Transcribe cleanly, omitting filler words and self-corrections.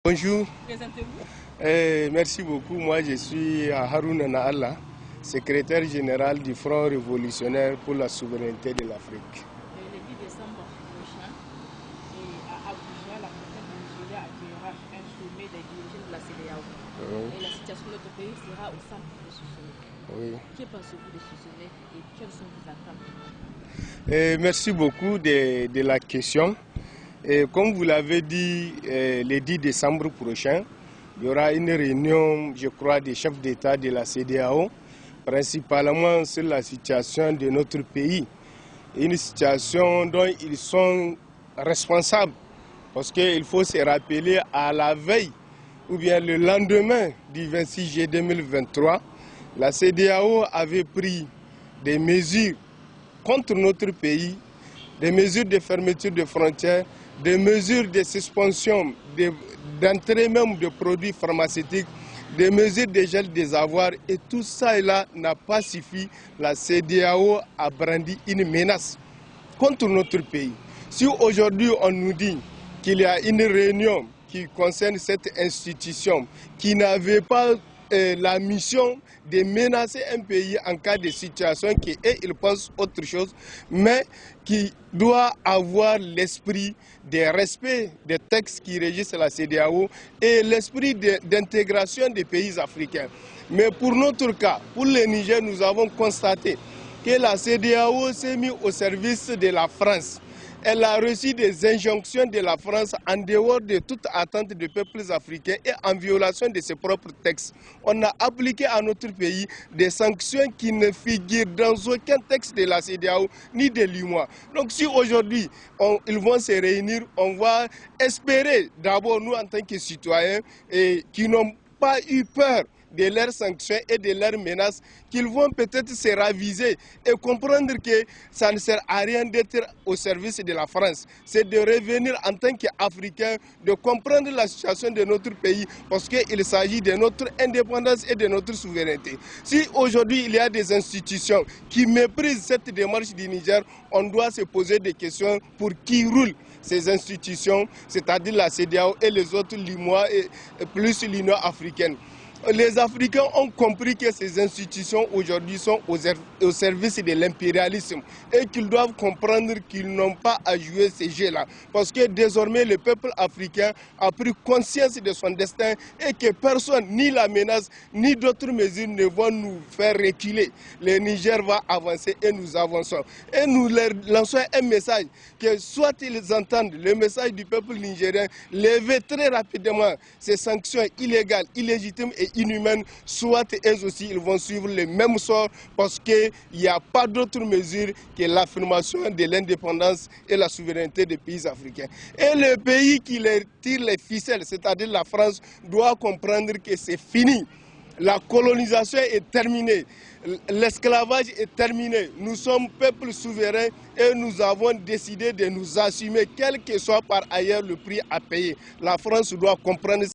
Bonjour. Présentez-vous. Merci beaucoup. Moi, je suis Harouna Naalla, secrétaire général du Front révolutionnaire pour la souveraineté de l'Afrique. Le 10 décembre prochain, à Abuja, la présidente du Nigeria accueillera un sommet des dirigeants de la CEDEAO. Et la situation de notre pays sera au centre de ce sommet. Que pensez-vous de ce sommet et quelles sont vos attentes? Merci beaucoup de la question. Et comme vous l'avez dit, le 10 décembre prochain, il y aura une réunion, je crois, des chefs d'État de la CEDEAO, principalement sur la situation de notre pays. Une situation dont ils sont responsables, parce qu'il faut se rappeler à la veille, ou bien le lendemain du 26 juillet 2023, la CEDEAO avait pris des mesures contre notre pays, des mesures de fermeture de frontières, des mesures de suspension d'entrée même de produits pharmaceutiques, des mesures de gel des avoirs, et tout ça et là n'a pas suffi. La CEDEAO a brandi une menace contre notre pays. Si aujourd'hui on nous dit qu'il y a une réunion qui concerne cette institution qui n'avait pas la mission de menacer un pays en cas de situation qui est, il pense autre chose, mais qui doit avoir l'esprit de respect des textes qui régissent la CEDEAO et l'esprit d'intégration des pays africains. Mais pour notre cas, pour le Niger, nous avons constaté que la CEDEAO s'est mise au service de la France. Elle a reçu des injonctions de la France en dehors de toute attente des peuples africains et en violation de ses propres textes. On a appliqué à notre pays des sanctions qui ne figurent dans aucun texte de la CEDEAO ni de l'UEMOA. Donc si aujourd'hui ils vont se réunir, on va espérer d'abord nous en tant que citoyens qui n'ont pas eu peur de leurs sanctions et de leurs menaces, qu'ils vont peut-être se raviser et comprendre que ça ne sert à rien d'être au service de la France. C'est de revenir en tant qu'Africains, de comprendre la situation de notre pays, parce qu'il s'agit de notre indépendance et de notre souveraineté. Si aujourd'hui il y a des institutions qui méprisent cette démarche du Niger, on doit se poser des questions pour qui roule ces institutions, c'est-à-dire la CEDEAO et les autres l'UEMOA et plus l'Union africaine. Les Africains ont compris que ces institutions aujourd'hui sont au service de l'impérialisme et qu'ils doivent comprendre qu'ils n'ont pas à jouer ces jeux-là. Parce que désormais le peuple africain a pris conscience de son destin et que personne, ni la menace, ni d'autres mesures ne vont nous faire reculer. Le Niger va avancer et nous avançons. Et nous leur lançons un message que soit ils entendent le message du peuple nigérien, lever très rapidement ces sanctions illégales, illégitimes et inhumaines, soit eux aussi ils vont suivre le même sort parce qu'il n'y a pas d'autre mesure que l'affirmation de l'indépendance et la souveraineté des pays africains. Et le pays qui leur tire les ficelles, c'est-à-dire la France, doit comprendre que c'est fini. La colonisation est terminée, l'esclavage est terminé. Nous sommes peuple souverain et nous avons décidé de nous assumer, quel que soit par ailleurs le prix à payer. La France doit comprendre